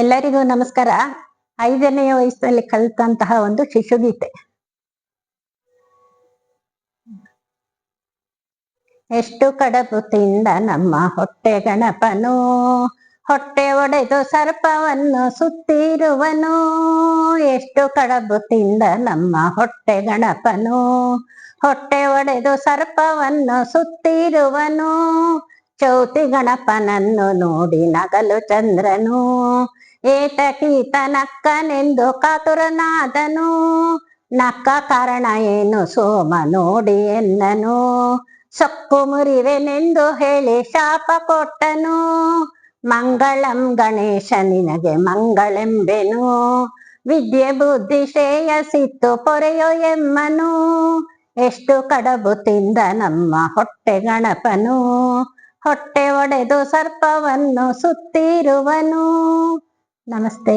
ಎಲ್ಲರಿಗೂ ನಮಸ್ಕಾರ. 5ನೇ ವಯಸ್ಸಿನಲ್ಲಿ ಕಲಿತಂತಹ ಒಂದು ಶಿಶುಗೀತೆ. ಎಷ್ಟು ಕಡಬು ತಿಂದ ನಮ್ಮ ಹೊಟ್ಟೆ ಗಣಪನು, ಹೊಟ್ಟೆ ಒಡೆದು ಸರ್ಪವನ್ನು ಸುತ್ತಿರುವನು. ಎಷ್ಟು ಕಡಬು ತಿಂದ ನಮ್ಮ ಹೊಟ್ಟೆ ಗಣಪನು, ಹೊಟ್ಟೆ ಒಡೆದು ಸರ್ಪವನ್ನು ಸುತ್ತಿರುವನು. ಚೌತಿ ಗಣಪನನ್ನು ನೋಡಿ ನಗಲು ಚಂದ್ರನು, ಏತಕೀತ ನಕ್ಕನೆಂದು ಕಾತುರನಾದನು. ನಕ್ಕ ಕಾರಣ ಏನು ಸೋಮ ನೋಡಿ ಎನ್ನನು, ಸೊಕ್ಕು ಮುರಿವೆನೆಂದು ಹೇಳಿ ಶಾಪ ಕೊಟ್ಟನು. ಮಂಗಳಂ ಗಣೇಶ ನಿನಗೆ ಮಂಗಳೆಂಬೆನು, ವಿದ್ಯೆ ಬುದ್ಧಿ ಶ್ರೇಯಸ್ಸಿತ್ತು ಪೊರೆಯೋ ಎಮ್ಮನು. ಎಷ್ಟು ಕಡಬು ತಿಂದ ನಮ್ಮ ಹೊಟ್ಟೆ ಗಣಪನು, ಹೊಟ್ಟೆ ಒಡೆದು ಸರ್ಪವನ್ನು ಸುತ್ತಿರುವನು. ನಮಸ್ತೆ.